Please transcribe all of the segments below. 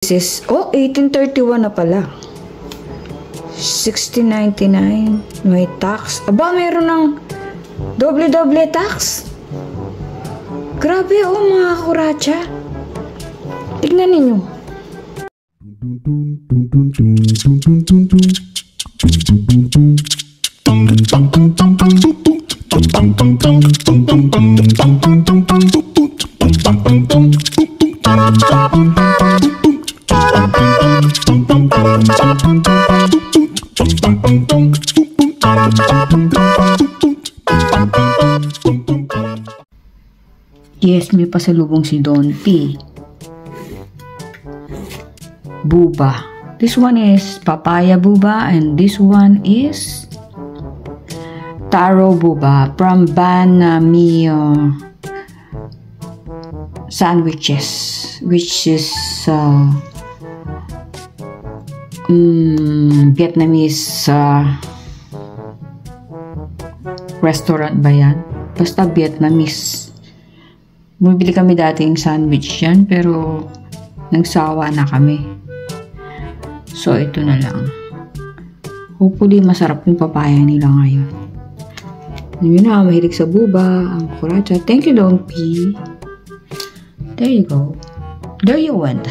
This is, 1831 na pala. 1699. May tax. Aba, meron ng doble-doble tax. Grabe, mga kuratsa. Tignan ninyo. Yes, may pasalubong si Don P. Buba. This one is papaya buba and this one is taro buba from Banamio sandwiches, which is Vietnamese restaurant ba yan? Basta Vietnamese. Bumibili kami dating sandwich yan, pero nagsawa na kami. So, ito na lang. Hopefully, masarap yung papaya nila ngayon. Yun na, mahilig sa buba, ang kuratsa. Thank you, Don P. There you go. There you went.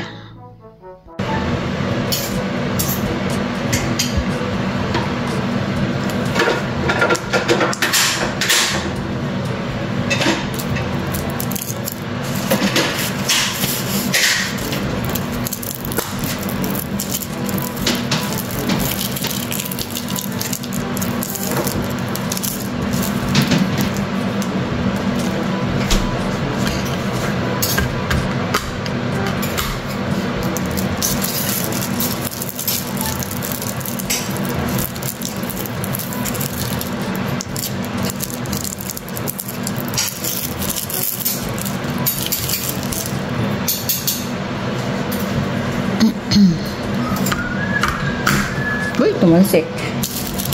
Uy, tumansik.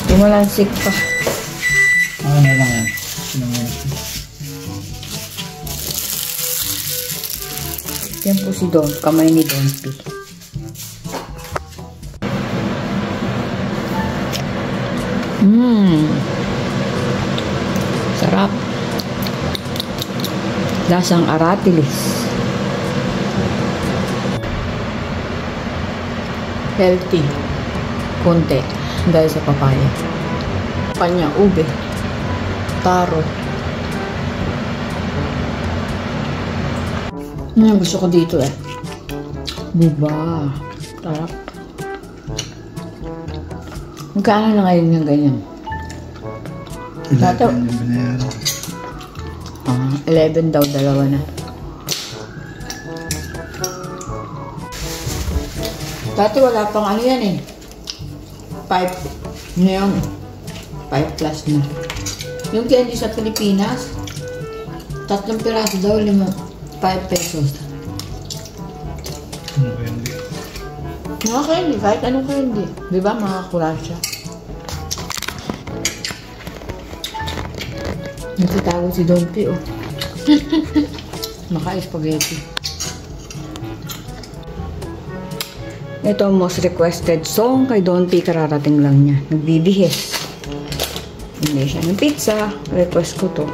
Tumalansik pa. Ano lang yan? Yan po si Don. Kamay ni Don P. Sarap. Lasang aratilis. Healthy. Konti. Dahil sa papaya. Kanya, ube. Taro. Gusto ko dito eh. Buba. Sarap. Magkano na ngayon yung ganyan? 11 daw, dalawa na. Dati wala pang ano yan eh. 5. Ngayon, 5 plus na. Yung candy sa Pilipinas, 3 piraso daw, 5 pesos. Ano candy? Mga candy, kahit anong candy. Diba mga kulasya? Nagtatago si Don P, oh. Maka-spaghetti. Ito ang most requested song kay Don P. Kararating lang niya. Nagbibihis. Hindi siya ng pizza. Request ko to.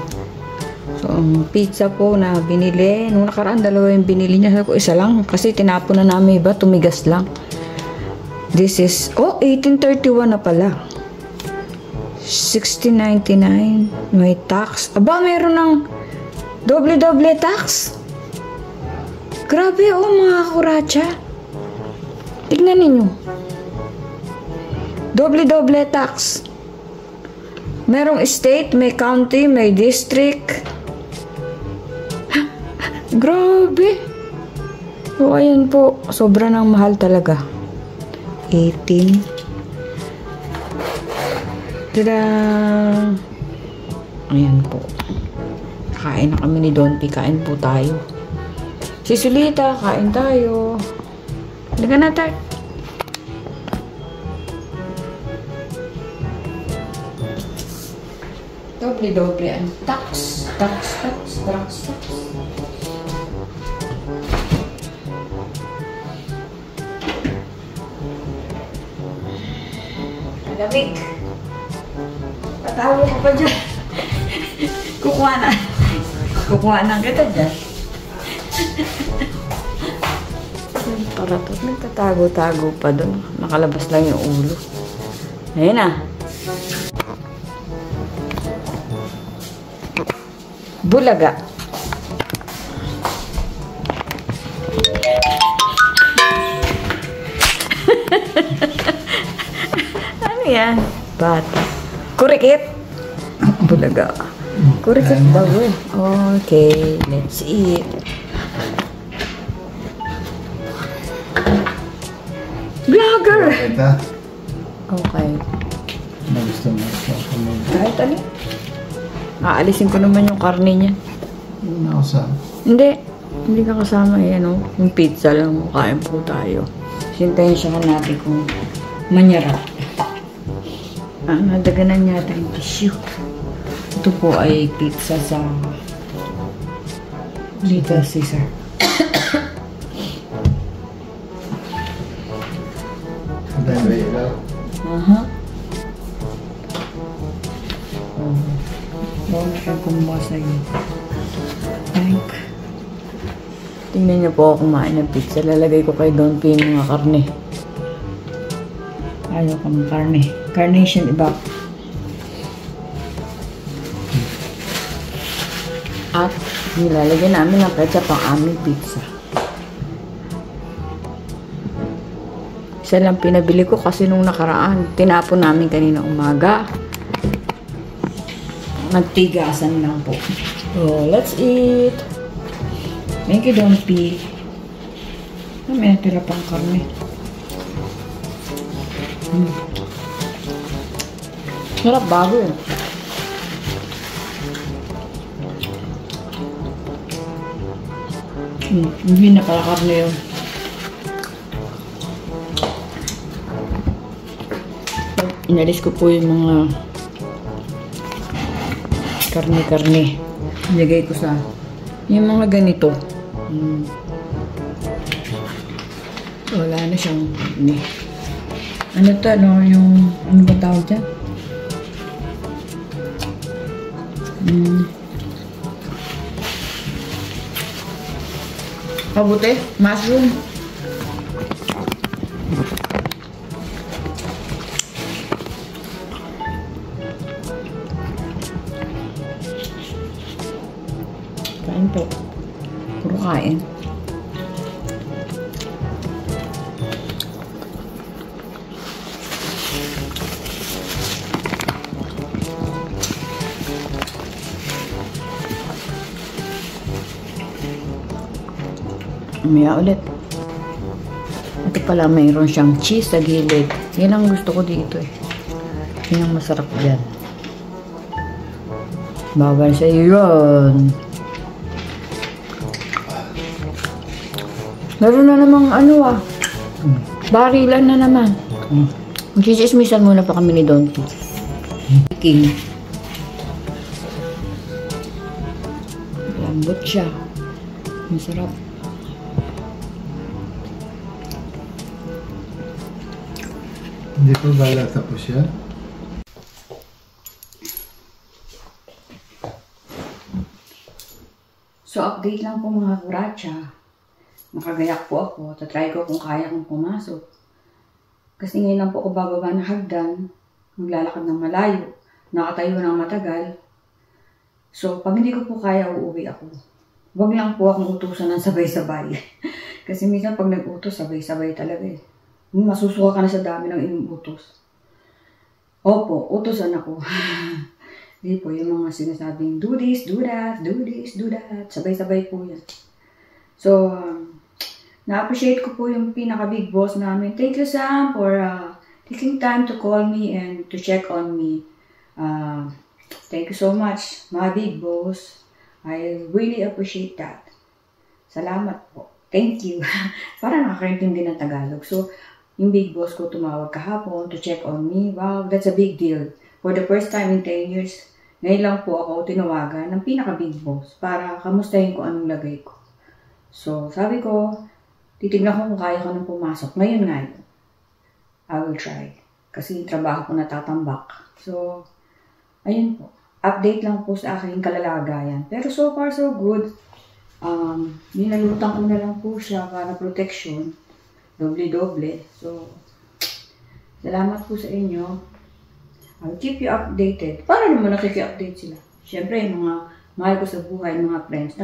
So, ang pizza po na binili, nung nakaraan, 2 yung binili niya. Sabi ko, isa lang. Kasi tinapon na namin iba, tumigas lang. This is, 1831 na pala. 1699. May tax. Aba, meron ng doble-doble tax. Grabe, mga kuratsa. Tignan ninyo. Doble-doble tax. Merong state, may county, may district. Grabe. So, ayan po. Sobra ng mahal talaga. 18. Tada! Ayan po. Kain na kami ni Don P. Kain po tayo. Si Sulita, kain tayo. Halika na tayo. Doble-doble ang tax. Tax. Lamig. Patawa ko pa dyan. Kukuha na kita dyan. Para to, nagtatago-tago pa doon. Nakalabas lang yung ulo. Ayun na. Bulaga. Ano yan? Bata. Kurikit. Bulaga. Kurikit daw eh. Okay, let's eat. Vlogger! Kita. Okay. Gusto mo. Kahit ano. Aalisin ko naman yung karne niya. Hindi ako sa... Hindi ka kasama eh, ano? Yung pizza lang, kain po tayo. Sintayin siya natin kung manyarap. Nadaganan yata yung tissue. Ito po ay pizza sa Little Caesar. Dahil ba ilaw? Huwag na kayo kumuha sa'yo. Thank. Tingnan niyo po ako kumain ng pizza. Lalagay ko kay Don P yung mga karne. Ayaw ka ng karne. Carnation iba. At nilalagyan namin ng ketchup ang aming pizza. Isa lang pinabili ko kasi nung nakaraan. Tinapon namin kanina umaga. Nagtigasan lang po. So, let's eat. Thank you, Don P. May natira pang karne. Sarap bago eh. Hindi na pala karne yun. Inalis ko po yung mga karne-karne. Nilagay ko sa yung mga ganito. Wala na siyang karne. Ano to, no? Yung, ano ba tawag dyan? Kabuti? Mushroom? Kain po. Puro kain. Umaya ulit. Ito pala mayroon siyang cheese sa gilid. Yan ang gusto ko dito eh. Yan ang masarap dyan. Bawal sa iyo yun. Meron na namang ano barilan na naman. Magchichismisan muna pa kami ni Don P. King. Lambot siya. Masarap. Hindi pa bala tapos yan? So, update lang po mga kuratsa. Nakagayak po ako. Tatry ko kung kaya kong pumasok. Kasi ngayon lang po ako bababa ng hagdan. Maglalakad ng malayo. Nakatayo ng matagal. So, pag hindi ko po kaya, uuwi ako. Huwag lang po akong utusan ng sabay-sabay. Kasi minsan pag nag-utos, sabay-sabay talaga eh. Masusuka ka na sa dami ng inuutos. Opo, utosan ako. Hindi po, yung mga sinasabing, do this, do that, do this, do that. Sabay-sabay po yan. So, na-appreciate ko po yung pinaka-big boss namin. Thank you, Sam, for taking time to call me and to check on me. Thank you so much, my big boss. I really appreciate that. Salamat po. Thank you. Para nakakaintindi ng Tagalog. So, yung big boss ko tumawag kahapon to check on me. Wow, that's a big deal. For the first time in 10 years, ngayon lang po ako tinawagan ng pinaka-big boss para kamustahin ko anong lagay ko. So, sabi ko, titignan ko kung kaya ko nang pumasok. Ngayon nga yun. I will try. kasi trabaho ko natatambak. So, ayun po. Update lang po sa aking kalalagayan. Pero so far, so good. Ninalutan ko na lang po siya para protection. Doble-doble. So, salamat po sa inyo. I'll keep you updated. Para naman nakiki-update sila. Siyempre, mga mahal ko sa buhay, mga friends,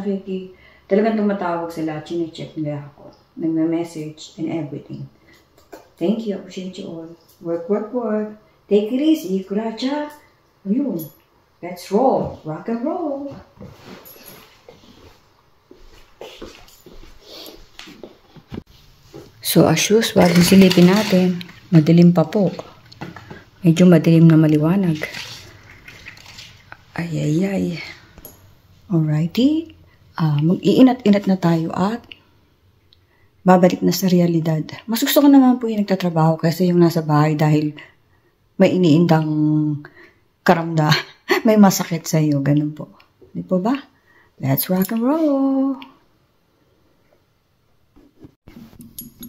talagang tumatawag sila, chine-check nila ako. Nagme-message and everything. Thank you. Appreciate you all. Work, work, work. Take it easy. Kuracha. Ayun. Let's roll. Rock and roll. So, as usual, silipin natin. Madilim pa po. Medyo madilim na maliwanag. Ay, ay, ay. Alrighty. Mag-iinat-inat na tayo at babalik na sa realidad. Mas gusto ko naman po yung nagtatrabaho kaysa yung nasa bahay dahil may iniindang karamda. May masakit sa iyo. Ganun po. Di po ba? Let's rock and roll.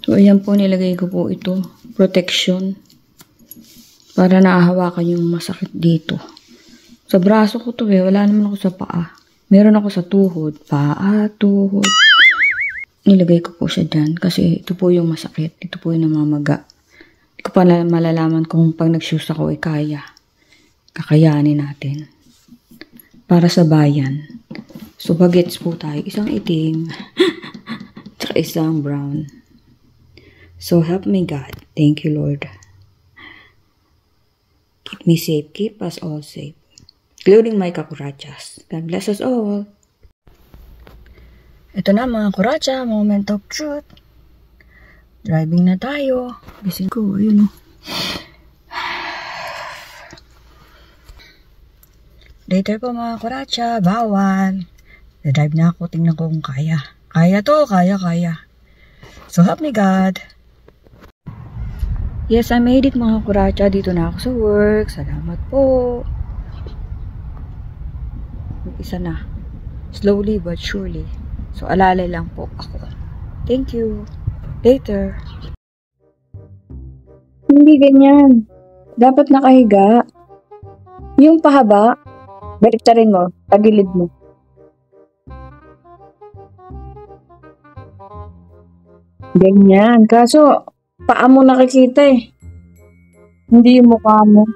So, ayan po, nilagay ko po ito. Protection. Para naahawakan yung masakit dito. Sa braso ko to wala naman ako sa paa. Meron ako sa tuhod. Paa, tuhod. Nilagay ko po siya dyan kasi ito po yung masakit. Ito po yung namamaga. Hindi ko pa malalaman kung pag nag-shoes ako ay kaya. Kakayanin natin. Para sa bayan. So, bagets po tayo. Isang itim. Tsaka isang brown. So, help me God. Thank you, Lord. Keep me safe. Keep us all safe. Including my kakurachas. God bless us all. Ito na mga kuracha. Moment of truth. Driving na tayo. Gising ko. Ayun o. Later po mga kuracha. Bawal. Na-drive na ako. Tingnan ko kung kaya. Kaya to. Kaya. So help me God. Yes, I made it mga kuracha. Dito na ako sa work. Salamat po. Isa na. Slowly but surely. So alalay lang po ako. Thank you. Later. Hindi ganyan. Dapat nakahiga. Yung pahaba, baliktarin mo. Tagilid mo. Ganyan. Kaso, paa mo nakikita eh. Hindi yung mukha mo.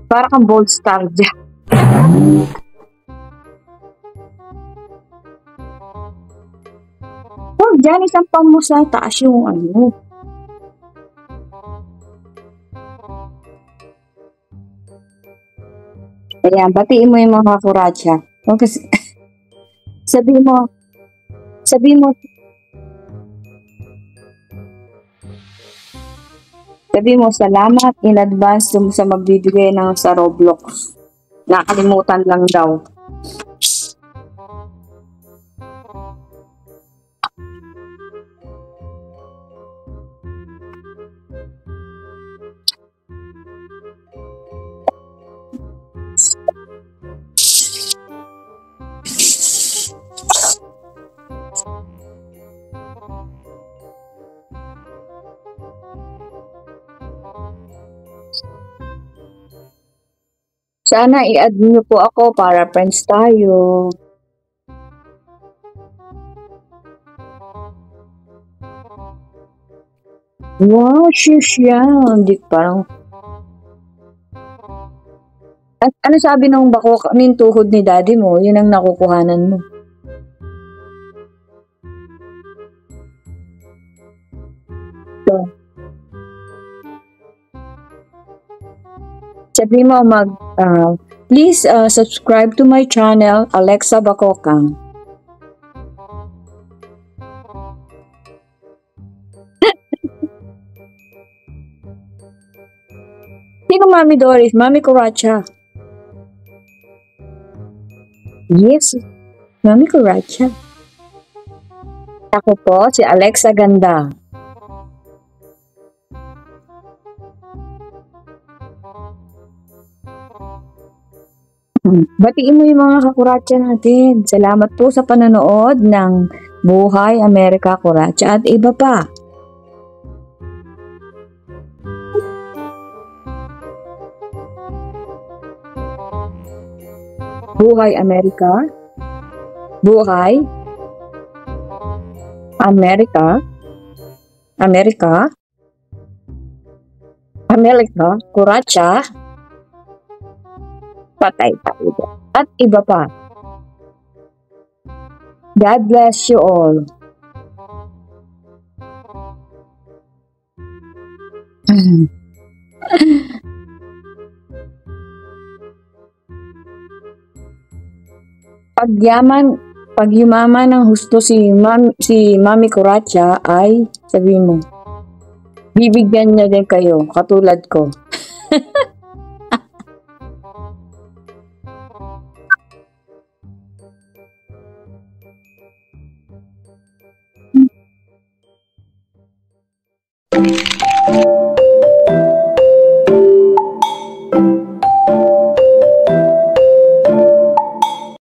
Para kang bold star dyan. Oh, dyan isang pang mo sa taas yung ano. Ayan, batiin mo yung mga kuracha. Okay, sabi mo, salamat in advance sa magbibigay ng sa Roblox. Nakalimutan lang daw. Sana i-add niyo po ako para friends tayo. Wow, shush yan. Di parang... At ano sabi ng bako, yung tuhod ni daddy mo? Yun ang nakukuhanan mo. So, sabi mo please subscribe to my channel, Alexa Bakokang. Sino Mami Doris? Mami Kuracha. Yes, Mami Kuracha. Ako po, si Alexa Ganda. Batiin mo yung mga kakuracha natin. Salamat po sa panonood ng Buhay Amerika Kuracha at iba pa. Buhay Amerika. Buhay Amerika. Amerika. Amerika. Kuratsa. Patay tayo. At iba pa. God bless you all. Pag yumaman ng husto si Mami Kuratsa ay sabi mo, bibigyan niya din kayo katulad ko.